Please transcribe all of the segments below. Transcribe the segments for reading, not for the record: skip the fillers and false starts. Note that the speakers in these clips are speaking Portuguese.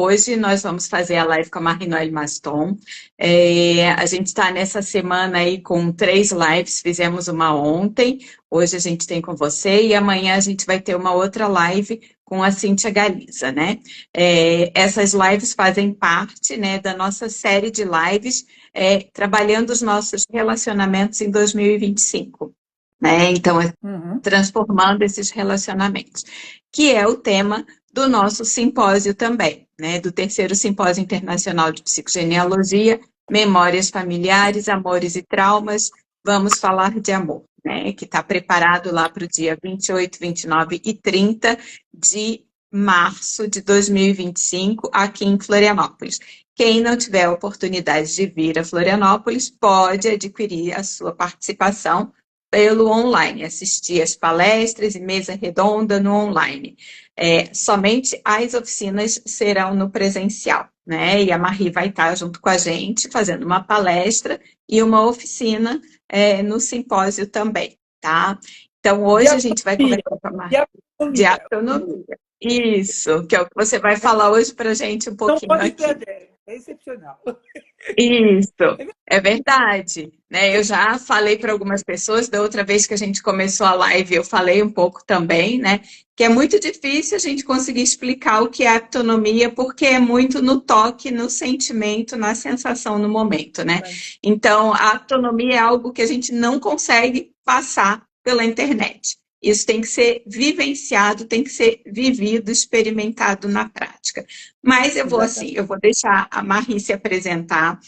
Hoje nós vamos fazer a live com a Marie-Noëlle Maston. A gente está nessa semana aí com 3 lives, fizemos uma ontem, hoje a gente tem com você e amanhã a gente vai ter uma outra live com a Cíntia Galiza, né? Essas lives fazem parte, né, da nossa série de lives trabalhando os nossos relacionamentos em 2025, né? Então, transformando esses relacionamentos, que é o tema do nosso simpósio também, né, do 3º Simpósio Internacional de Psicogenealogia, Memórias Familiares, Amores e Traumas, vamos falar de amor, né, que está preparado lá para o dia 28, 29 e 30 de março de 2025, aqui em Florianópolis. Quem não tiver a oportunidade de vir a Florianópolis, pode adquirir a sua participação pelo online, assistir as palestras e mesa redonda no online. Somente as oficinas serão no presencial, né? E a Marie vai estar junto com a gente, fazendo uma palestra e uma oficina no simpósio também, tá? Então, hoje a gente vai conversar com a Marie de autonomia. Isso, que é o que você vai falar hoje para a gente um pouquinho aqui. Não pode perder, é excepcional. Isso, é verdade, né? Eu já falei para algumas pessoas, da outra vez que a gente começou a live, eu falei um pouco também, né? Que é muito difícil a gente conseguir explicar o que é autonomia, porque é muito no toque, no sentimento, na sensação, no momento, né? Então, a autonomia é algo que a gente não consegue passar pela internet. Isso tem que ser vivenciado, tem que ser vivido, experimentado na prática. Mas eu vou deixar a Marie se apresentar.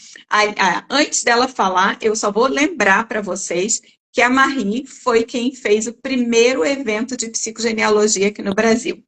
Antes dela falar, eu só vou lembrar para vocês que a Marie foi quem fez o primeiro evento de psicogenealogia aqui no Brasil.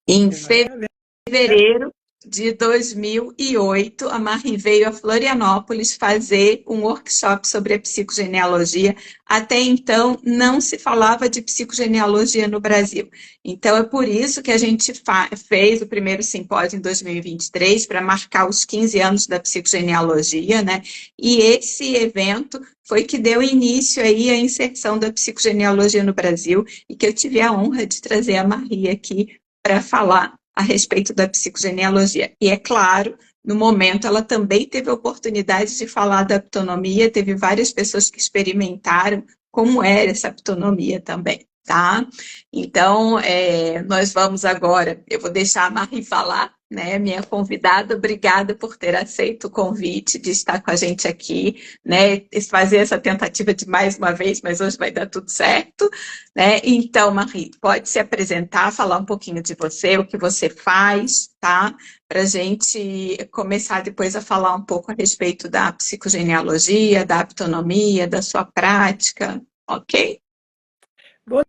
Em fevereiro de 2008, a Marie veio a Florianópolis fazer um workshop sobre a psicogenealogia. Até então, não se falava de psicogenealogia no Brasil. Então, é por isso que a gente fez o primeiro simpósio em 2023, para marcar os 15 anos da psicogenealogia, né? E esse evento foi que deu início aí à inserção da psicogenealogia no Brasil, e que eu tive a honra de trazer a Marie aqui para falar a respeito da psicogenealogia. E é claro, no momento ela também teve a oportunidade de falar da autonomia, teve várias pessoas que experimentaram como era essa autonomia também, tá? Então, nós vamos agora, eu vou deixar a Marie falar, né, minha convidada, obrigada por ter aceito o convite de estar com a gente aqui, né, fazer essa tentativa de mais uma vez, mas hoje vai dar tudo certo, né? Então, Marie, pode se apresentar, falar um pouquinho de você, o que você faz, tá? Para a gente começar depois a falar um pouco a respeito da psicogenealogia, da autonomia, da sua prática, ok? Bom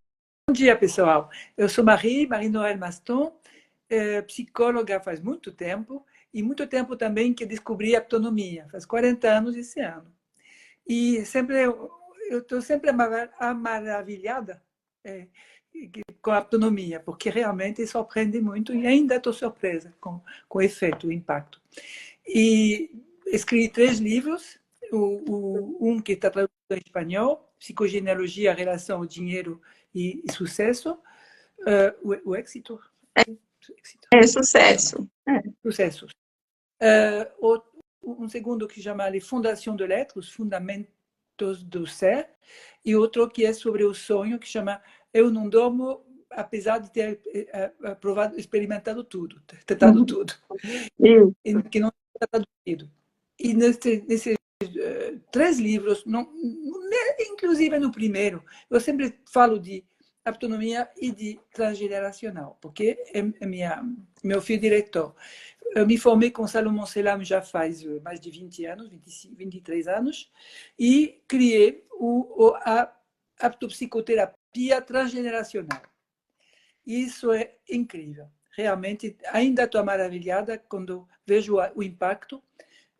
dia, pessoal. Eu sou Marie-Noëlle Maston, psicóloga faz muito tempo, e muito tempo também que descobri a autonomia, faz 40 anos esse ano. E sempre eu estou sempre maravilhada com a autonomia, porque realmente surpreende muito e ainda estou surpresa com o efeito, o impacto. E escrevi 3 livros, um que está traduzido em espanhol, Psicogenealogia, Relação, Dinheiro e Sucesso, o êxito. Sucesso. Sucesso. Um segundo que se chama Les Fondations de l'Être, os Fundamentos do Ser, e outro que é sobre o sonho, que chama Eu Não Dormo, apesar de ter experimentado tudo, tentado tudo, que não está traduzido. E nesses 3 livros, inclusive no primeiro, eu sempre falo de autonomia e de transgeracional, porque é meu fio diretor. Eu me formei com Salomon Selam já faz mais de 20 anos, 23 anos, e criei a aptopsicoterapia transgeneracional. Isso é incrível. Realmente, ainda estou maravilhada quando vejo o impacto.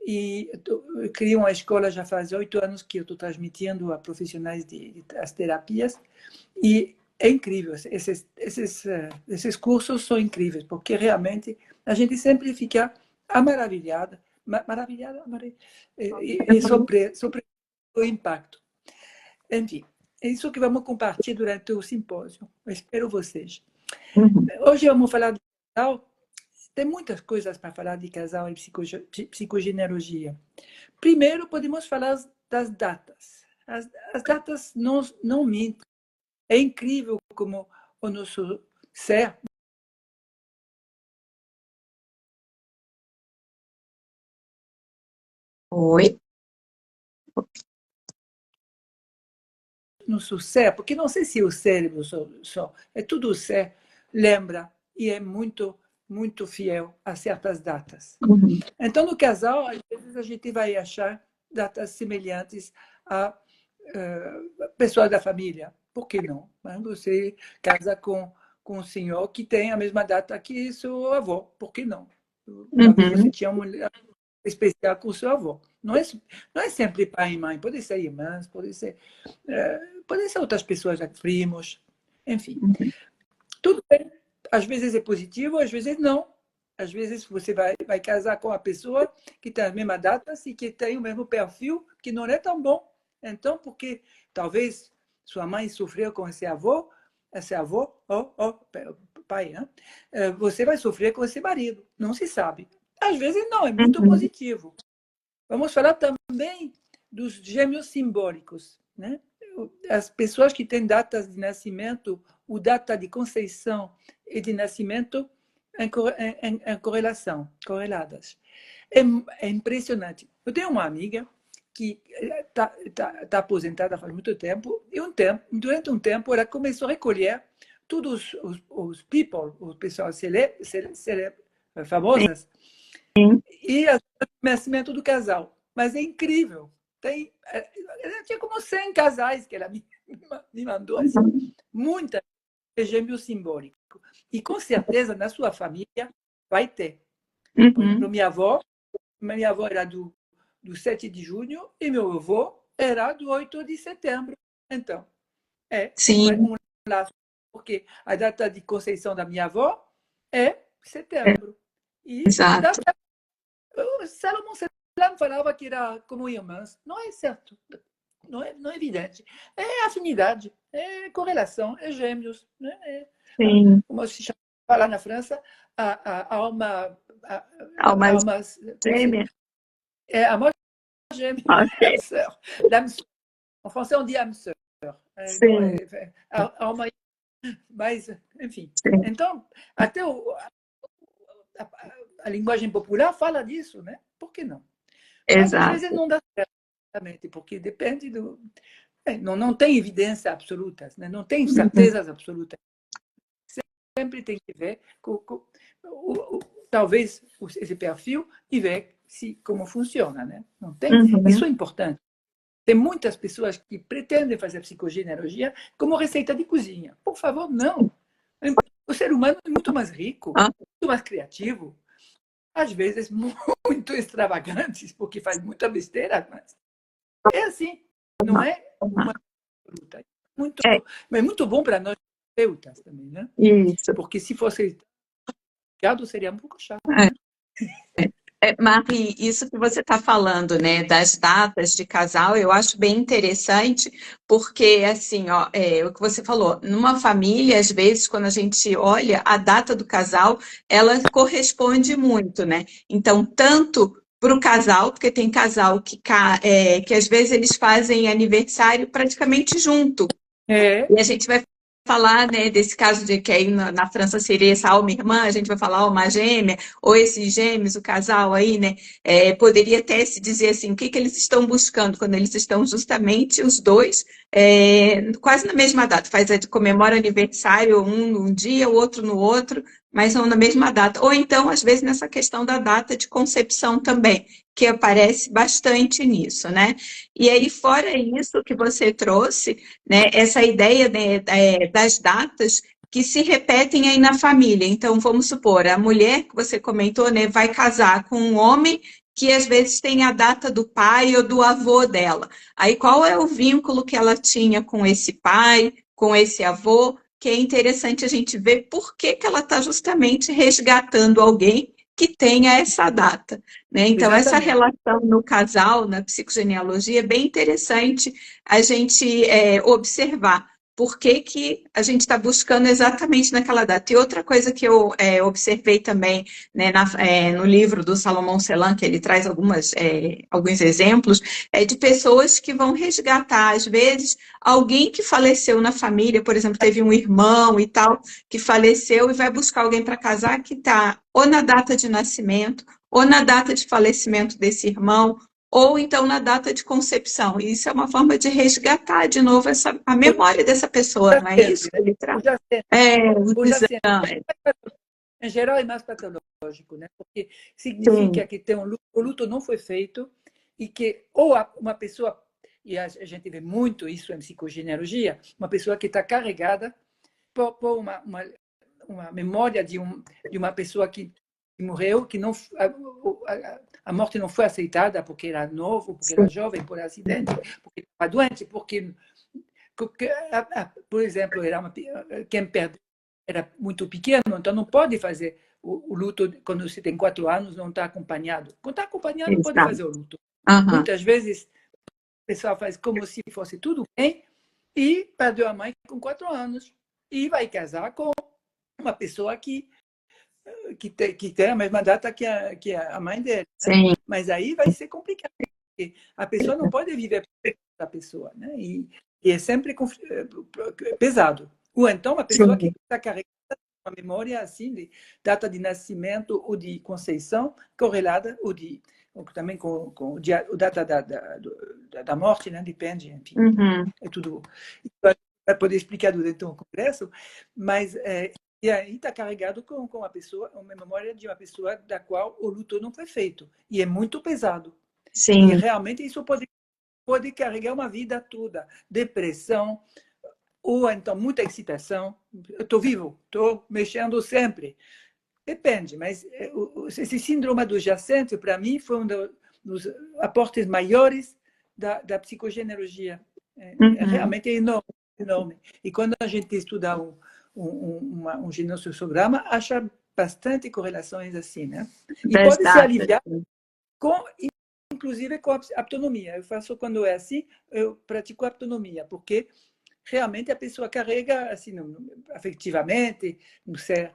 E eu criei uma escola já faz 8 anos que eu estou transmitindo a profissionais as terapias. E é incrível. Esses cursos são incríveis, porque realmente a gente sempre fica maravilhada sobre o impacto. Enfim, é isso que vamos compartilhar durante o simpósio. Eu espero vocês. Hoje vamos falar do casal. Tem muitas coisas para falar de casal e psicogenealogia. Primeiro, podemos falar das datas. As datas não mentem. É incrível como o nosso ser, Oi. nosso ser, porque não sei se o cérebro só é tudo o ser, lembra e é muito fiel a certas datas. Uhum. Então, no casal, às vezes a gente vai achar datas semelhantes a pessoas da família. Por que não? Você casa com um senhor que tem a mesma data que seu avô. Por que não? Talvez você Uhum. tinha uma mulher especial com seu avô. Não é sempre pai e mãe. Pode ser irmãs, podem ser outras pessoas, primos, enfim. Uhum. Tudo bem. Às vezes é positivo, às vezes não. Às vezes você vai casar com a pessoa que tem a mesma data e que tem o mesmo perfil, que não é tão bom. Então, porque talvez sua mãe sofreu com esse avô, pai, né? Você vai sofrer com esse marido. Não se sabe. Às vezes não, é muito Uhum. positivo. Vamos falar também dos gêmeos simbólicos, né? As pessoas que têm datas de nascimento, ou data de conceição e de nascimento em correlação, correladas. É impressionante. Eu tenho uma amiga que está aposentada faz muito tempo, e durante um tempo ela começou a recolher todos os people, os pessoas famosas, Sim. e o nascimento do casal. Mas é incrível. Tinha como 100 casais que ela me mandou, assim. Uhum. Muita gêmeo simbólico. E com certeza na sua família vai ter. Por exemplo, Uhum. minha avó era do 7 de junho e meu avô era do 8 de setembro. Então, Sim, um laço, porque a data de conceição da minha avó é é, setembro. E exato. Salomão Selam falava que era como irmãs. Não é certo. Não é evidente. É afinidade, é correlação, é gêmeos. Né? Sim. Como se chama lá na França, a alma. Alma A alma gêmea. a alma gêmea, Ok. l'âme sœur. En français, on dit âme sœur. Então, Sim, a alma. Mas, enfim. sim. Então, até a linguagem popular fala disso, né? Por que não? Mas às vezes Exato. não dá certo, porque depende do. Não tem evidências absolutas, né? Não tem Uhum. certezas absolutas. Sempre tem que ver talvez esse perfil e ver como funciona, né? Não tem. Isso Uhum. é importante. Tem muitas pessoas que pretendem fazer psicogenealogia como receita de cozinha. Por favor, não. O ser humano é muito mais rico, Ah, muito mais criativo, às vezes muito extravagante, porque faz muita besteira, mas é assim, não é uma luta. Muito, é mas é muito bom para nós terapeutas também, né? isso. Porque se fosse chato, seria um pouco chato, É. né? Mari, isso que você está falando, né, das datas de casal, eu acho bem interessante, porque, assim, ó, o que você falou, numa família, às vezes, quando a gente olha a data do casal, ela corresponde muito, né? Então, tanto para o casal, porque tem casal que às vezes eles fazem aniversário praticamente junto. É, E a gente vai falar, né, desse caso de que aí na França seria essa alma irmã, a gente vai falar alma gêmea, ou esses gêmeos, o casal aí, né, poderia até se dizer assim, o que que eles estão buscando quando eles estão justamente os dois quase na mesma data, comemora aniversário um num dia, o outro no outro, mas são na mesma data. Ou então, às vezes, nessa questão da data de concepção também, que aparece bastante nisso, né? E aí, fora isso que você trouxe, né, essa ideia, né, das datas que se repetem aí na família. Então, vamos supor, a mulher que você comentou, né, vai casar com um homem que às vezes tem a data do pai ou do avô dela. Aí, qual é o vínculo que ela tinha com esse pai, com esse avô? Que é interessante a gente ver por que que ela está justamente resgatando alguém que tenha essa data, né? Então, essa exatamente. relação no casal, na psicogenealogia, é bem interessante a gente observar, por que que a gente está buscando exatamente naquela data. E outra coisa que eu observei também, né, no livro do Salomão Celan, que ele traz alguns exemplos, de pessoas que vão resgatar, às vezes, alguém que faleceu na família, por exemplo, teve um irmão e tal, que faleceu e vai buscar alguém para casar que está ou na data de nascimento, ou na data de falecimento desse irmão, ou então na data de concepção. E isso é uma forma de resgatar de novo a memória dessa pessoa, não é isso que ele traz? O desame. Em geral, é mais patológico, né? Porque significa que o luto não foi feito e que ou uma pessoa, e a gente vê muito isso em psicogenealogia, uma pessoa que está carregada por uma memória de uma pessoa que morreu, que não a morte não foi aceitada porque era novo, porque era jovem, por acidente, porque estava doente, porque por exemplo, quem perdeu era muito pequeno, então não pode fazer o luto quando você tem 4 anos, não está acompanhado. Quando está acompanhado, pode fazer o luto. Muitas vezes, o pessoal faz como se fosse tudo bem e perdeu a mãe com 4 anos e vai casar com uma pessoa que tem a mesma data que a mãe dele. Né? Mas aí vai ser complicado. Porque a pessoa não pode viver da pessoa, né? E é sempre pesado. Ou então, uma pessoa que está carregada uma memória assim de data de nascimento ou de conceição correlada ou também com o data da morte, né? Depende, enfim. É tudo. Vai poder explicar durante o congresso, mas e aí está carregado com uma memória de uma pessoa da qual o luto não foi feito. E é muito pesado. Sim. E realmente isso pode carregar uma vida toda. Depressão, ou então muita excitação. Eu estou vivo, estou mexendo sempre. Depende, mas esse síndrome adjacente, para mim, foi um dos aportes maiores da psicogenealogia. Realmente é enorme. E quando a gente estuda um genossociograma, acha bastante correlações assim, né? E pode se aliviar inclusive com a autonomia. Eu faço quando é assim, eu pratico a autonomia, porque realmente a pessoa carrega assim afetivamente, no ser,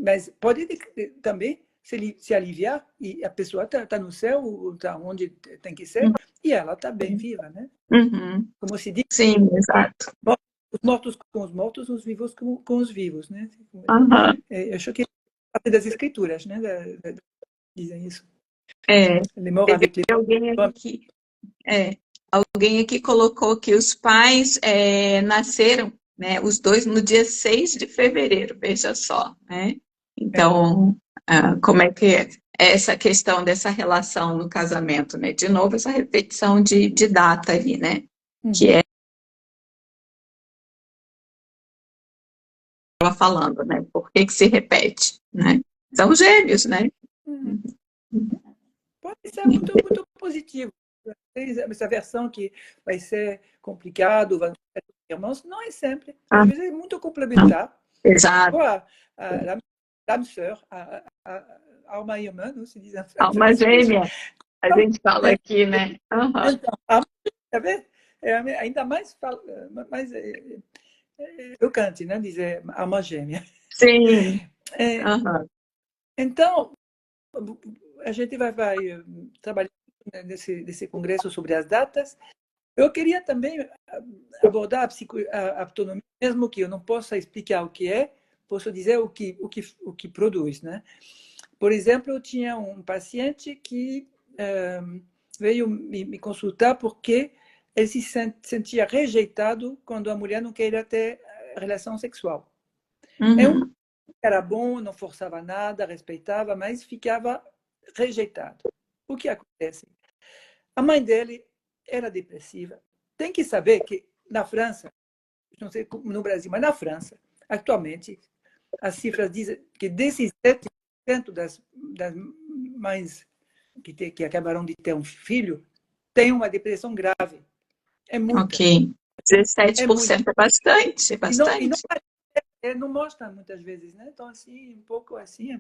mas pode também se aliviar e a pessoa está no céu, está onde tem que ser, e ela está bem viva, né? Como se diz. Sim, exato. Os mortos com os mortos, os vivos com os vivos, né? Eu acho que é parte das escrituras, né? Dizem isso. Alguém aqui colocou que os pais nasceram, né, os dois no dia 6 de fevereiro, veja só, né? Então, como é que é essa questão dessa relação no casamento, né? De novo, essa repetição de data ali, né? Que é ela falando, né? Por que se repete, né? São gêmeos, né? Pode ser muito, muito positivo. Essa versão que vai ser complicado, vai ser irmãos, não é sempre. Às vezes é muito complementar. Exato. L'âme sœur, a alma irmã, não se diz em francês. Alma gêmea, a gente fala aqui, né? Então, é ainda mais chocante, né? Dizer alma gêmea. Sim. Então, a gente vai trabalhar nesse congresso sobre as datas. Eu queria também abordar a autonomia, mesmo que eu não possa explicar o que é, posso dizer o que produz, né? Por exemplo, eu tinha um paciente que veio me consultar porque ele se sentia rejeitado quando a mulher não queria ter relação sexual. Era bom, não forçava nada, respeitava, mas ficava rejeitado. O que acontece? A mãe dele era depressiva. Tem que saber que na França, não sei no Brasil, mas na França, atualmente, as cifras dizem que desses 7% das mães que acabaram de ter um filho, têm uma depressão grave. É muito. Ok. 17% é bastante, é bastante. Não mostra muitas vezes, né? Então, assim, um pouco assim.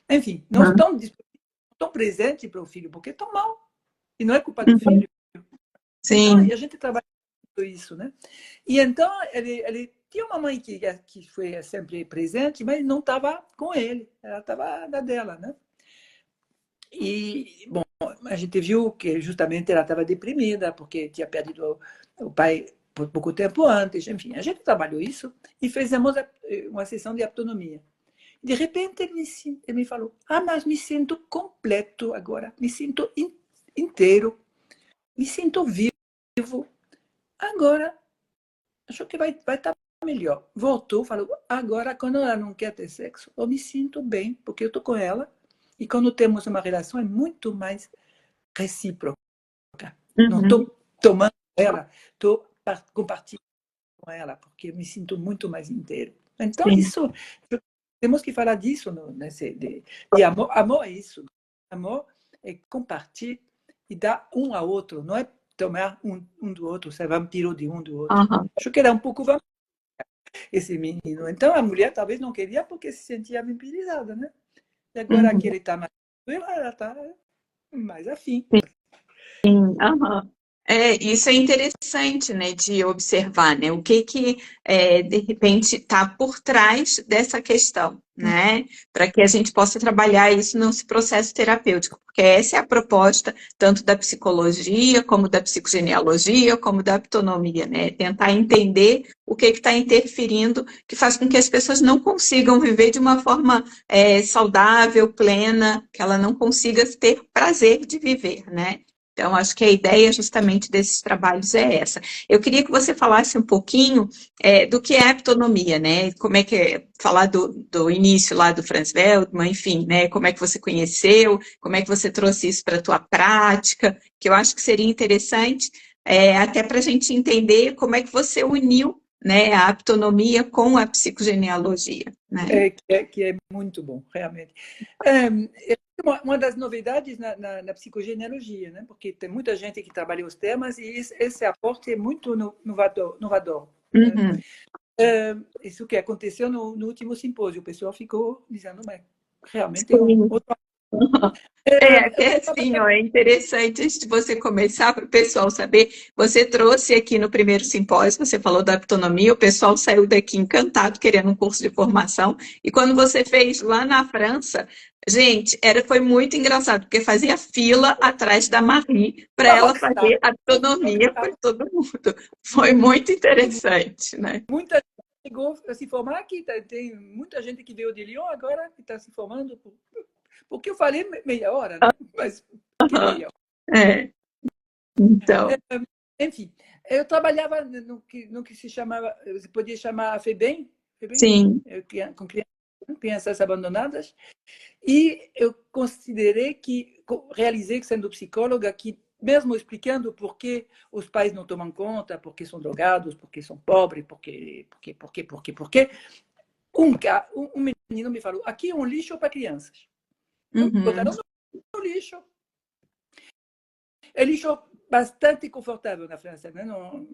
Enfim, não estão presentes para o filho, porque estão mal. E não é culpa do filho. Sim. Então, a gente trabalha isso, né? E então ele tinha uma mãe que foi sempre presente, mas não estava com ele, ela estava na dela, né? E, bom, a gente viu que justamente ela estava deprimida, porque tinha perdido o pai por pouco tempo antes. Enfim, a gente trabalhou isso e fizemos uma sessão de autonomia. De repente, ele me falou: Ah, mas me sinto completo agora, me sinto inteiro, me sinto vivo. Agora, acho que vai estar melhor. Voltou, falou: Agora, quando ela não quer ter sexo, eu me sinto bem, porque eu estou com ela. E quando temos uma relação, é muito mais recíproca. Não Uhum. estou tomando ela, estou compartilhando com ela, porque eu me sinto muito mais inteiro. Então, Sim. isso, temos que falar disso, de amor. Amor é isso. Amor é compartilhar e dar um ao outro, não é tomar um do outro, ser vampiro de um do outro. Uhum. Acho que era um pouco vampiro esse menino. Então, a mulher talvez não queria porque se sentia vampirizada, né? E agora que Uhum. ele está mais ela está mais afim. Sim, aham. Isso é interessante, né, de observar, né, o que de repente está por trás dessa questão, né, para que a gente possa trabalhar isso nesse processo terapêutico, porque essa é a proposta tanto da psicologia, como da psicogenealogia, como da autonomia, né, tentar entender o que está interferindo, que faz com que as pessoas não consigam viver de uma forma saudável, plena, que ela não consiga ter prazer de viver, né. Então, acho que a ideia justamente desses trabalhos é essa. Eu queria que você falasse um pouquinho do que é a autonomia, né? Como é que é, falar do início lá do Franz Weltmann, enfim, né? Como é que você conheceu, como é que você trouxe isso para a tua prática, que eu acho que seria interessante, até para a gente entender como é que você uniu, né, a autonomia com a psicogenealogia, né? Que é muito bom, realmente. É uma das novidades na psicogenealogia, né? Porque tem muita gente que trabalha os temas e esse aporte é muito inovador. Uhum. Isso que aconteceu no último simpósio, o pessoal ficou dizendo, mas realmente é Sim. outro. Eu Até estou assim, trabalhando. ó, é interessante antes de você começar para o pessoal saber. Você trouxe aqui no primeiro simpósio, você falou da autonomia, o pessoal saiu daqui encantado, querendo um curso de formação. E quando você fez lá na França, gente, foi muito engraçado, porque fazia fila atrás da Marie para Uma ela rockstar. fazer autonomia para todo mundo. Foi muito interessante, né? Muita gente chegou a se formar aqui. Tem muita gente que veio de Lyon agora que está se formando. Porque eu falei meia hora, né? Mas que meia hora. É, então, Enfim, eu trabalhava no que se chamava, você podia chamar a FEBEM, sim. com crianças abandonadas, e eu considerei realizei sendo psicóloga, que mesmo explicando por que os pais não tomam conta, porque são drogados, porque são pobres, porque, um menino me falou, aqui é um lixo para crianças. Uhum. Botaram no lixo. É lixo bastante confortável na França, né? Não,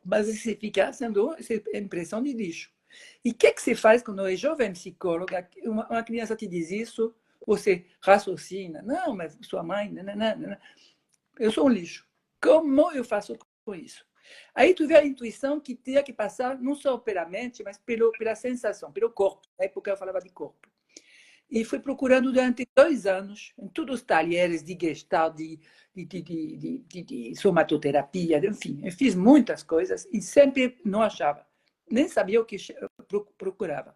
mas você fica sendo essa impressão de lixo. E o que você faz quando é jovem psicóloga, uma criança te diz isso, você raciocina, não, mas sua mãe, não, eu sou um lixo. Como eu faço com isso? Aí tu vê a intuição que tinha que passar não só pela mente, mas pela sensação, pelo corpo. Na época eu falava de corpo. E fui procurando durante 2 anos, em todos os talheres de Gestalt, de somatoterapia, enfim, eu fiz muitas coisas e sempre não achava, nem sabia o que procurava.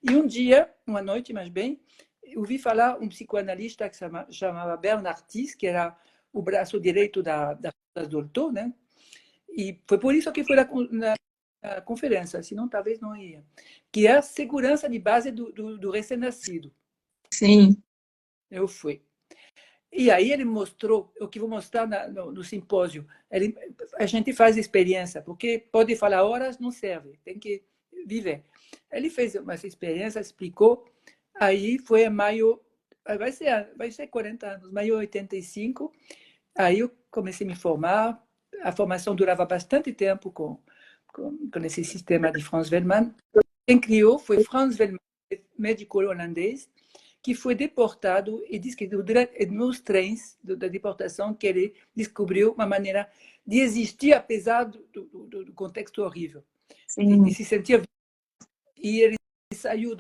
E um dia, uma noite mais bem, eu ouvi falar um psicoanalista que se chamava Bernard Tis, que era o braço direito da Dolto, né? E foi por isso que foi na conferência, senão talvez não ia. Que é a segurança de base do recém-nascido. Sim. Eu fui. E aí ele mostrou, o que vou mostrar no simpósio, a gente faz experiência, porque pode falar horas, não serve, tem que viver. Ele fez uma experiência, explicou, aí foi em maio, vai ser 40 anos, maio de 85, aí eu comecei a me formar, a formação durava bastante tempo com esse sistema de Franz Wellmann. Quem criou foi Franz Wellmann, médico holandês, que foi deportado e diz que nos trens da deportação que ele descobriu uma maneira de existir apesar do contexto horrível. E se sentia... E ele saiu,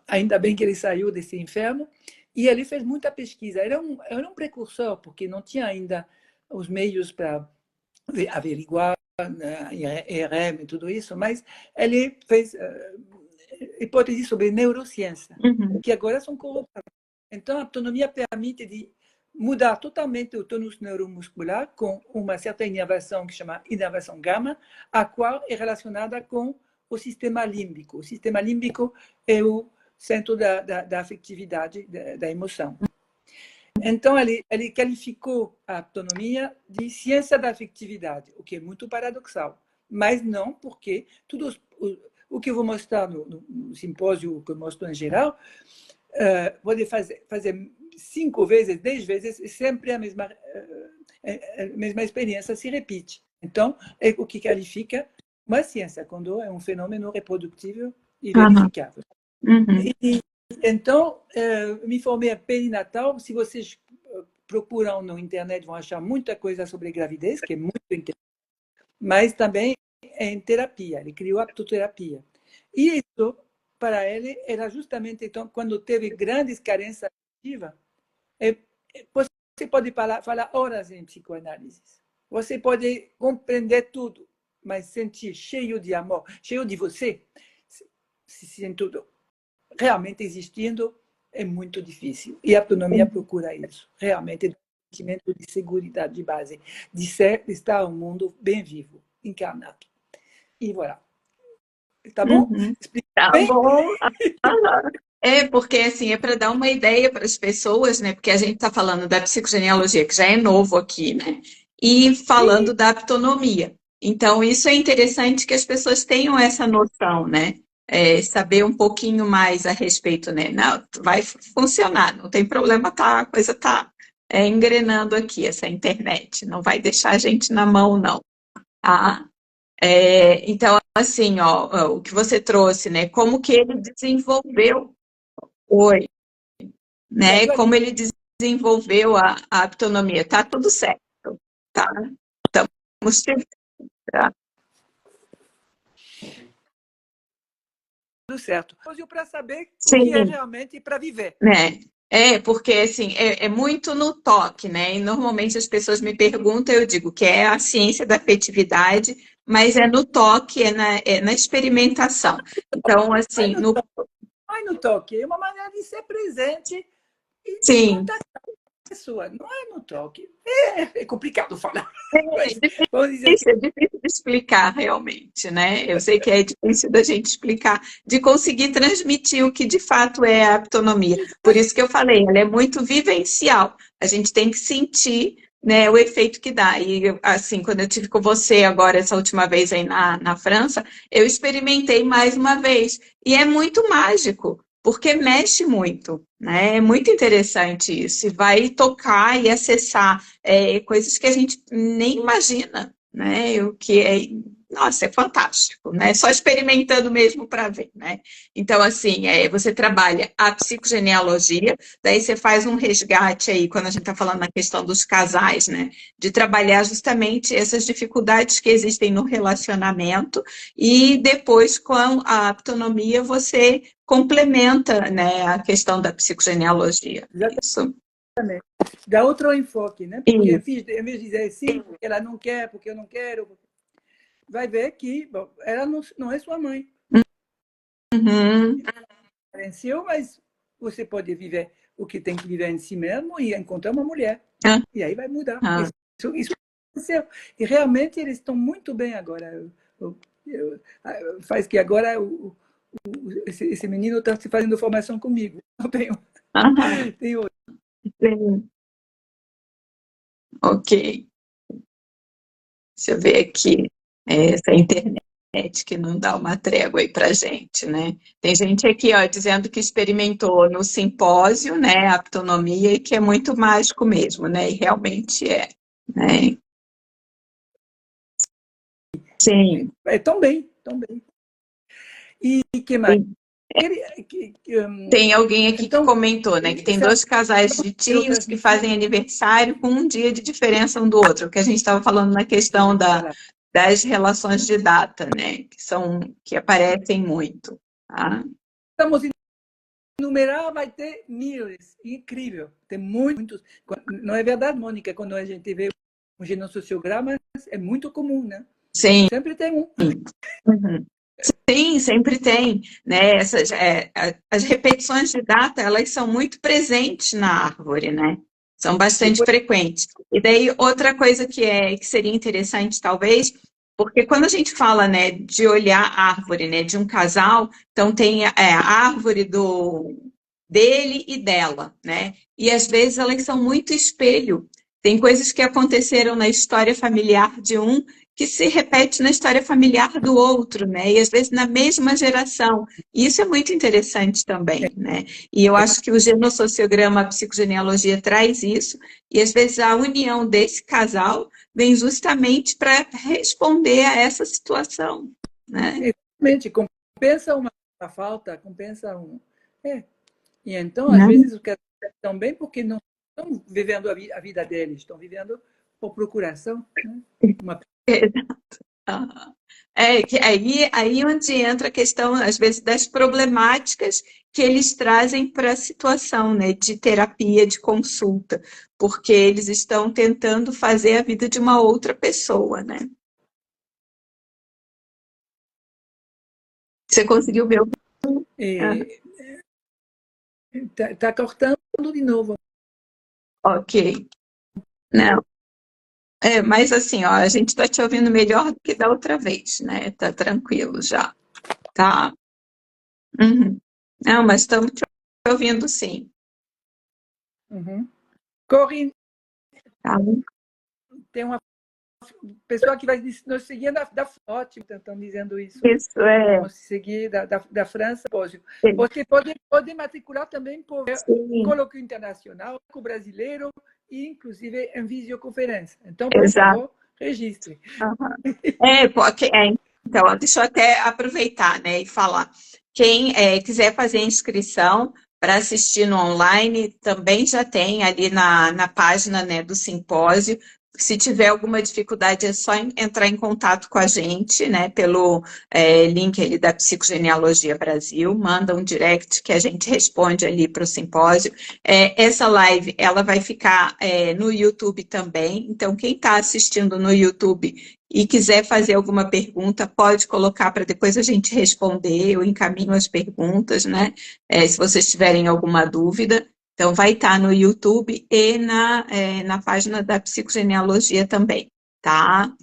ainda bem que ele saiu desse inferno, e ele fez muita pesquisa. Era um precursor, porque não tinha ainda os meios para averiguar ERM e tudo isso, mas ele fez hipóteses sobre neurociência, que agora são colocadas. Então, a autonomia permite de mudar totalmente o tônus neuromuscular com uma certa inervação que chama inervação gama, a qual é relacionada com o sistema límbico. O sistema límbico é o centro da afetividade, da emoção. Então, ele qualificou a autonomia de ciência da afetividade, o que é muito paradoxal. Mas não, porque tudo o que eu vou mostrar no simpósio que eu mostro em geral, pode fazer 5 vezes, 10 vezes, sempre a mesma experiência se repete. Então, é o que qualifica uma ciência, quando é um fenômeno reprodutível e verificável. Então, me formei em perinatal. Se vocês procuram na internet, vão achar muita coisa sobre gravidez, que é muito interessante, mas também em terapia. Ele criou a aptoterapia. E isso, para ele, era justamente então, quando teve grandes carências afetivas. Você pode falar horas em psicoanálise. Você pode compreender tudo, mas sentir cheio de amor, cheio de você, se sentindo realmente existindo, é muito difícil. E a autonomia procura isso. Realmente, é um sentimento de segurança de base, de estar um mundo bem vivo, encarnado. E voilà. Tá bom? Tá bom. Porque assim, é para dar uma ideia para as pessoas, né? Porque a gente está falando da psicogenealogia, que já é novo aqui, né? E falando da aptonomia. Então, isso é interessante que as pessoas tenham essa noção, né? Saber um pouquinho mais a respeito, né? Não, vai funcionar, não tem problema, tá? A coisa tá engrenando aqui, essa internet. Não vai deixar a gente na mão, não. Tá? Então, assim, ó, o que você trouxe, né? Como que ele desenvolveu, né? Como ele desenvolveu a autonomia. Tá tudo certo, tá? Estamos tá? Tudo certo. Para saber o que é realmente para viver. Porque assim, é muito no toque, né? E normalmente as pessoas me perguntam, eu digo que é a ciência da afetividade, mas é no toque, é na experimentação. Então, assim, no toque, é uma maneira de ser presente e de contactar a pessoa. Não é no toque. É complicado falar. É difícil de explicar, realmente, né? Eu sei que é difícil da gente explicar, de conseguir transmitir o que de fato é a autonomia. Por isso que eu falei, ela é muito vivencial. A gente tem que sentir, né, o efeito que dá. E, assim, quando eu tive com você agora, essa última vez aí na França, eu experimentei mais uma vez. E é muito mágico, porque mexe muito, né? É muito interessante isso. E vai tocar e acessar coisas que a gente nem imagina, né? O que nossa, é fantástico, né? Só experimentando mesmo para ver, né? Então, assim, você trabalha a psicogenealogia, daí você faz um resgate aí, quando a gente está falando na questão dos casais, né? De trabalhar justamente essas dificuldades que existem no relacionamento e depois, com a autonomia, você complementa, né, a questão da psicogenealogia. Isso. Dá outro enfoque, né? Porque, em vez de dizer sim, porque ela não quer, porque eu não quero, vai ver que ela não é sua mãe. Mas você pode viver o que tem que viver em si mesmo e encontrar uma mulher. E aí vai mudar. Isso aconteceu. E realmente eles estão muito bem agora. Faz que agora esse menino está se fazendo formação comigo. Eu tenho outro. Ok. Deixa eu ver aqui. Essa internet que não dá uma trégua aí pra gente, né? Tem gente aqui, ó, dizendo que experimentou no simpósio, né, a autonomia e que é muito mágico mesmo, né? E realmente é, né? Sim. Tão bem. E que mais? Tem alguém aqui então, que comentou, né, que tem 2 casais de tios que fazem aniversário com um dia de diferença um do outro, que a gente estava falando na questão das relações de data, né, que aparecem muito. Tá? Estamos numerar, vai ter milhares, incrível, tem muitos. Não é verdade, Mônica, quando a gente vê um genossociograma, é muito comum, né? Sim. Sempre tem um. Uhum. Sim, sempre tem, né? As repetições de data, elas são muito presentes na árvore, né? São bastante frequentes. E daí, outra coisa que seria interessante, talvez, porque quando a gente fala, né, de olhar a árvore, né, de um casal, então tem a árvore dele e dela, né? E às vezes elas são muito espelho. Tem coisas que aconteceram na história familiar de um que se repete na história familiar do outro, né? E às vezes na mesma geração. E isso é muito interessante também, né? E eu acho que o genossociograma, a psicogenealogia traz isso, e às vezes a união desse casal vem justamente para responder a essa situação, né? Exatamente, compensa uma falta, compensa um. E então, às Né? vezes, os casais estão bem porque não estão vivendo a vida deles, estão vivendo por procuração. Né? Exato. Aham. Que aí onde entra a questão, às vezes, das problemáticas que eles trazem para a situação, né, de terapia, de consulta, porque eles estão tentando fazer a vida de uma outra pessoa, né? Você conseguiu ver o... Tá cortando de novo. Ok. Não. Mas assim, ó, a gente está te ouvindo melhor do que da outra vez, né? Tá tranquilo já. Tá. Uhum. Não, mas estamos te ouvindo sim. Uhum. Corrine, Tá. tem uma pessoa que vai nos seguir da FOT, estão dizendo isso. Isso é. Vamos seguir da França. Porque pode matricular também por colóquio internacional, com brasileiro, e inclusive em videoconferência. Então, por favor, registre. Uhum. Então, deixa eu até aproveitar, né, e falar. Quem quiser fazer a inscrição para assistir no online, também já tem ali na página, né, do simpósio. Se tiver alguma dificuldade, é só entrar em contato com a gente, né, pelo link ali da Psicogenealogia Brasil, manda um direct que a gente responde ali para o simpósio. Essa live, ela vai ficar no YouTube também, então quem está assistindo no YouTube e quiser fazer alguma pergunta, pode colocar para depois a gente responder, eu encaminho as perguntas, né, se vocês tiverem alguma dúvida. Então, vai estar no YouTube e na página da Psicogenealogia também, tá?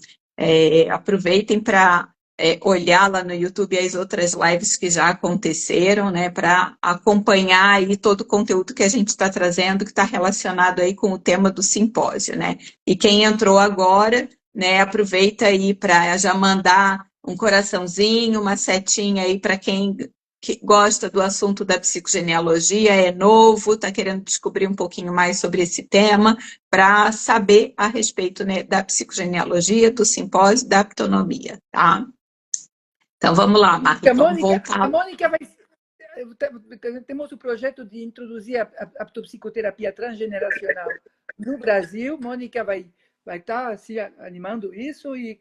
Aproveitem para olhar lá no YouTube as outras lives que já aconteceram, né? Para acompanhar aí todo o conteúdo que a gente está trazendo, que está relacionado aí com o tema do simpósio, né? E quem entrou agora, né? Aproveita aí para já mandar um coraçãozinho, uma setinha aí para quem que gosta do assunto da psicogenealogia, é novo, está querendo descobrir um pouquinho mais sobre esse tema, para saber a respeito, né, da psicogenealogia, do simpósio, da aptonomia, tá? Então, vamos lá, Marta, vamos voltar. A Mônica vai... Temos o projeto de introduzir a aptopsicoterapia transgeneracional no Brasil. Mônica vai estar se animando isso e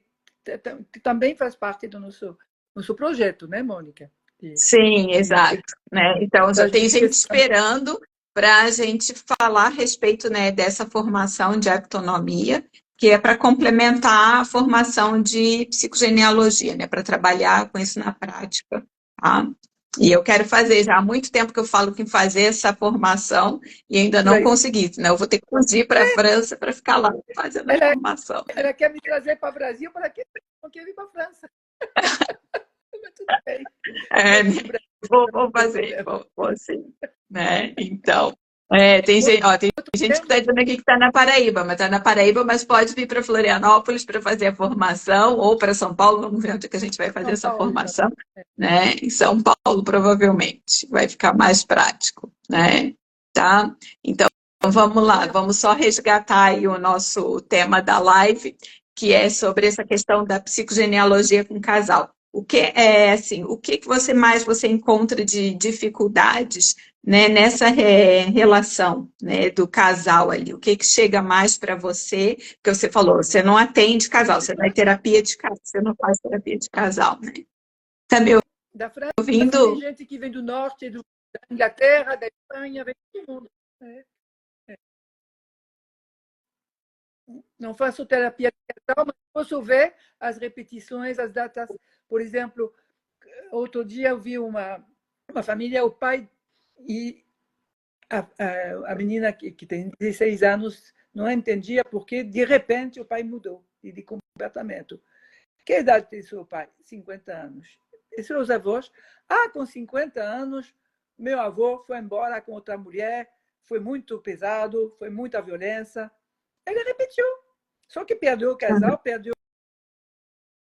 também faz parte do nosso projeto, né, Mônica? Sim, exato. Né? Então, já tem gente esperando para a gente falar a respeito, né, dessa formação de aptonomia, que é para complementar a formação de psicogenealogia, né, para trabalhar com isso na prática. Tá? E eu quero fazer, já há muito tempo que eu falo que fazer essa formação e ainda não consegui, né? Eu vou ter que fugir para a França para ficar lá fazendo a formação. Ela quer me trazer para o Brasil, para que não quer vir para a França. Tudo bem. Vou fazer, vou sim. Né? Então, tem gente que está dizendo aqui que está na Paraíba, mas pode vir para Florianópolis para fazer a formação, ou para São Paulo, vamos ver onde que a gente vai fazer essa formação, né? Em São Paulo, provavelmente, vai ficar mais prático, né? Tá? Então, vamos lá, vamos só resgatar aí o nosso tema da live, que é sobre essa questão da psicogenealogia com casal. assim, o que você mais você encontra de dificuldades, né, nessa relação, né, do casal ali? O que chega mais para você? Porque você falou, você não atende casal, você faz terapia de casal, você não faz terapia de casal, né? Tá me Da França, tem ouvindo? gente que vem do norte, da Inglaterra, da Espanha, vem de todo mundo. Não faço terapia de casal, mas posso ver as repetições, as datas. Por exemplo, outro dia eu vi uma família, o pai e a menina que tem 16 anos não entendia porque, de repente, o pai mudou de comportamento. Que idade tem seu pai? 50 anos. E seus avós? Com 50 anos, meu avô foi embora com outra mulher, foi muito pesado, foi muita violência. Ele repetiu. Só que perdeu o casal, perdeu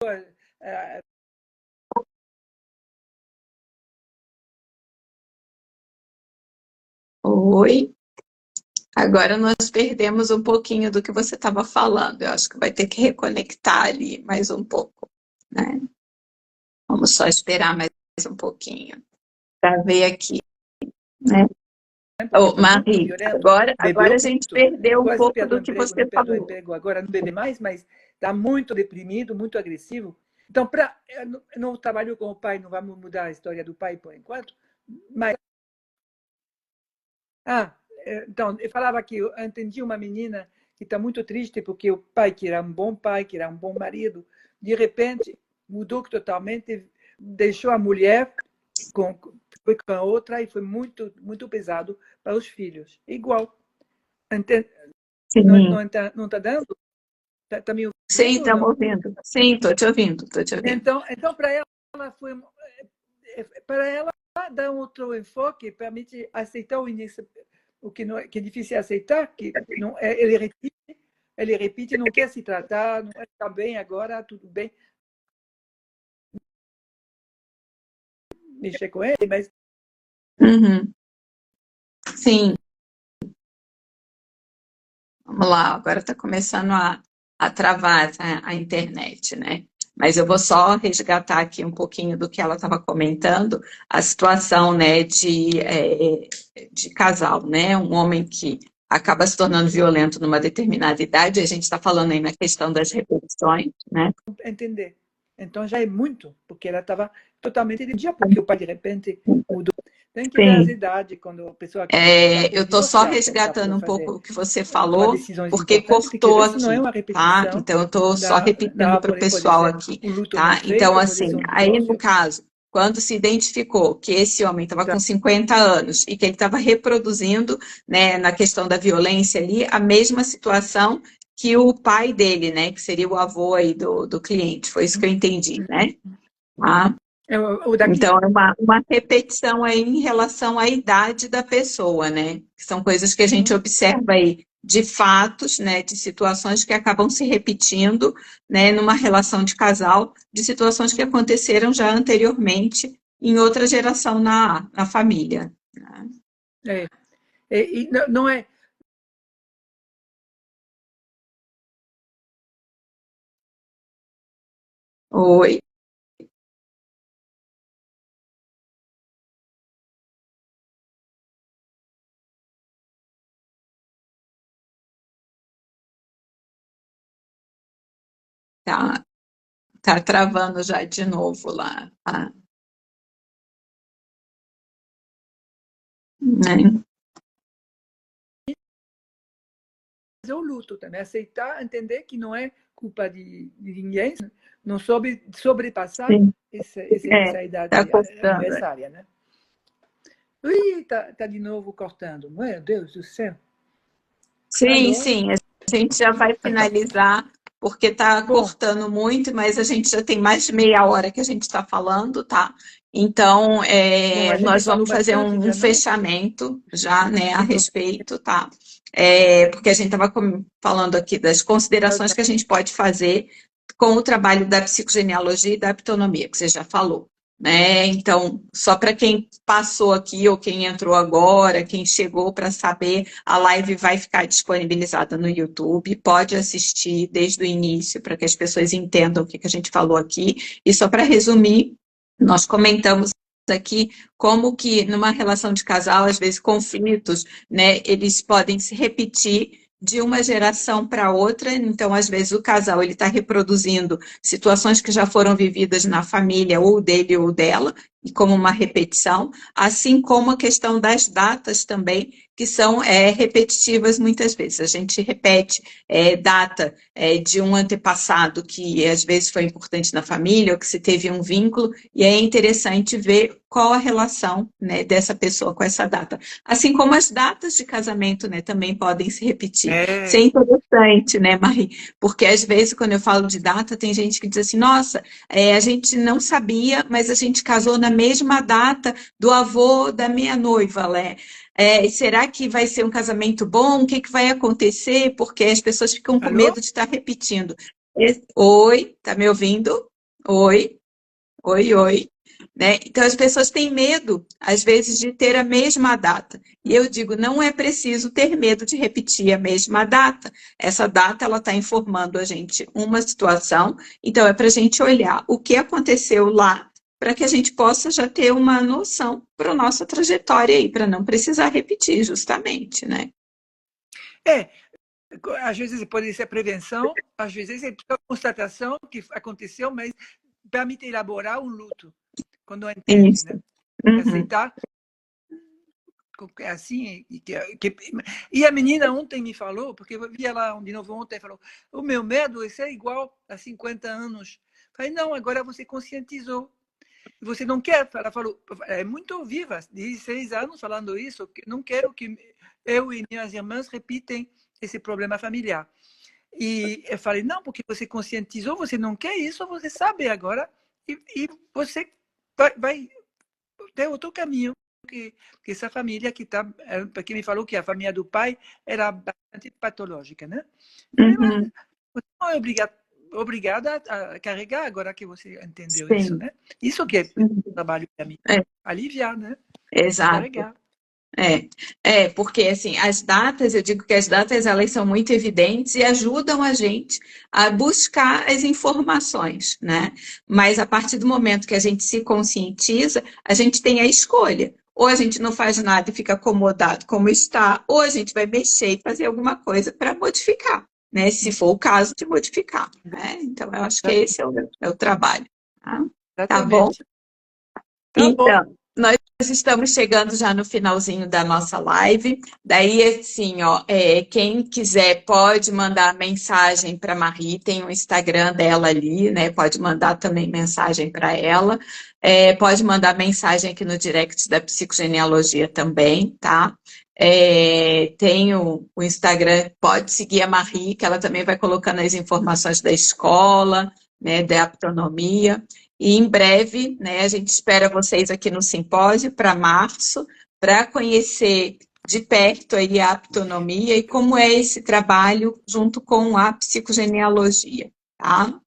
a... Oi. Agora nós perdemos um pouquinho do que você estava falando. Eu acho que vai ter que reconectar ali mais um pouco, né? Vamos só esperar mais um pouquinho para ver aqui, né? Oh, Marie, agora a gente perdeu um quase pouco perdeu do o que emprego, você não perdeu o falou. emprego, agora não bebe mais, mas está muito deprimido, muito agressivo. Então, eu não trabalho com o pai, não vamos mudar a história do pai por enquanto, mas... então, eu falava que eu entendi uma menina que está muito triste porque o pai, que era um bom pai, que era um bom marido, de repente mudou totalmente, deixou a mulher, foi com a outra e foi muito, muito pesado para os filhos. Igual. Sim, Não está dando? Tá me sim, ouvindo ou estamos não? ouvindo. Sim, estou te ouvindo, estou te ouvindo. Então para ela dar um outro enfoque, permite aceitar o início, o que, não, que é difícil aceitar, que não, ele repite, não quer se tratar, não está bem agora, tudo bem. Mexer com ele, mas... Uhum. Sim. Vamos lá, agora está começando a travar a internet, né? Mas eu vou só resgatar aqui um pouquinho do que ela estava comentando, a situação, né, de casal, né? Um homem que acaba se tornando violento numa determinada idade, a gente está falando aí na questão das repetições, né? Entender. Então já é muito, porque ela estava totalmente de dia, porque o pai de repente mudou. Tem que ver as Sim. idades, quando a pessoa está por Eu estou só divorciar, está resgatando por um pouco fazer o que você tomar falou, decisões porque importantes, tem que cortou ver se não é aqui, uma tá? repetição Então, eu estou só repetindo para o pode pessoal ser aqui, um luto não tá? Então, feito, pode assim, ser um aí no divórcio. caso, quando se identificou que esse homem estava com 50 anos e que ele estava reproduzindo, né, na questão da violência ali, a mesma situação que o pai dele, né, que seria o avô aí do cliente, foi isso que eu entendi, né? Tá? Então, é uma repetição aí em relação à idade da pessoa, né? Que são coisas que a gente observa aí de fatos, né? De situações que acabam se repetindo, né? Numa relação de casal, de situações que aconteceram já anteriormente em outra geração na família. Né? E não é... Oi. Tá travando já de novo lá. Tá? Né? Fazer o luto também, aceitar, entender que não é culpa de ninguém, não sobrepassar Sim. essa idade Tá cortando. aniversária, né? Ui, tá de novo cortando. Meu Deus do céu. Sim, Alô? sim, a gente já vai finalizar, porque está Bom, cortando muito, mas a gente já tem mais de meia hora que a gente está falando, tá? Então, a gente nós falou vamos fazer bastante um já, não? fechamento já, né, a Então, respeito, tá? Porque a gente estava falando aqui das considerações que a gente pode fazer com o trabalho da psicogenealogia e da aptonomia, que você já falou. né? Então, só para quem passou aqui ou quem entrou agora, quem chegou para saber, a live vai ficar disponibilizada no YouTube, pode assistir desde o início para que as pessoas entendam o que a gente falou aqui. E só para resumir, nós comentamos aqui como que numa relação de casal, às vezes conflitos, né, eles podem se repetir de uma geração para outra, então às vezes o casal ele está reproduzindo situações que já foram vividas na família ou dele ou dela, e como uma repetição, assim como a questão das datas também, que são repetitivas muitas vezes. A gente repete data de um antepassado que às vezes foi importante na família, ou que se teve um vínculo, e é interessante ver qual a relação, né, dessa pessoa com essa data. Assim como as datas de casamento, né, também podem se repetir. Isso é interessante, né, Marie? Porque às vezes, quando eu falo de data, tem gente que diz assim, nossa, a gente não sabia, mas a gente casou na mesma data do avô da minha noiva, né? Será que vai ser um casamento bom? O que vai acontecer? Porque as pessoas ficam com Alô? medo de estar repetindo. Oi, tá me ouvindo? Oi, oi, oi. Né? Então, as pessoas têm medo, às vezes, de ter a mesma data. E eu digo, não é preciso ter medo de repetir a mesma data. Essa data, ela está informando a gente uma situação, então é para a gente olhar o que aconteceu lá, para que a gente possa já ter uma noção para a nossa trajetória aí, para não precisar repetir, justamente, né? Às vezes pode ser prevenção, às vezes é constatação que aconteceu, mas permite elaborar um luto, quando entende, Isso. né? Uhum. Aceitar assim. E a menina ontem me falou, porque eu vi ela de novo ontem, falou, o meu medo é ser igual a 50 anos. Falei, não, agora você conscientizou. Você não quer, ela falou, é muito viva, 16 anos falando isso, que não quero que eu e minhas irmãs repitem esse problema familiar. E eu falei, não, porque você conscientizou, você não quer isso, você sabe agora, e você vai ter outro caminho que essa família que está, porque me falou que a família do pai era bastante patológica, né? Falei, mas Uhum. você não é obrigada a carregar agora que você entendeu isso, Sim. né? Isso que é Uhum. trabalho para mim, É, aliviar, né? exato. Descarregar. Porque assim, as datas, eu digo que as datas elas são muito evidentes e ajudam a gente a buscar as informações, né? Mas a partir do momento que a gente se conscientiza, a gente tem a escolha. Ou a gente não faz nada e fica acomodado como está, ou a gente vai mexer e fazer alguma coisa para modificar, né? Se for o caso de modificar, né? Então, eu acho que esse é o trabalho. Tá? Tá bom? Exatamente. Tá bom. Então, nós estamos chegando já no finalzinho da nossa live. Daí, assim, ó, quem quiser pode mandar mensagem para a Marie, tem o Instagram dela ali, né? Pode mandar também mensagem para ela. Pode mandar mensagem aqui no direct da Psicogenealogia também, tá? Tem o Instagram, pode seguir a Marie, que ela também vai colocando as informações da escola, né, da aptonomia. E em breve, né, a gente espera vocês aqui no simpósio para março, para conhecer de perto aí a aptonomia e como é esse trabalho junto com a psicogenealogia, tá?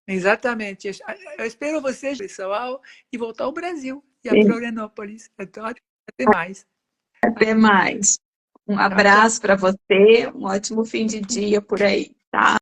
Exatamente. Eu espero vocês, pessoal, e voltar ao Brasil e a E Florianópolis. Então, até mais. até mais. Um Tchau, tchau. abraço para você, um ótimo fim de dia por aí, tá?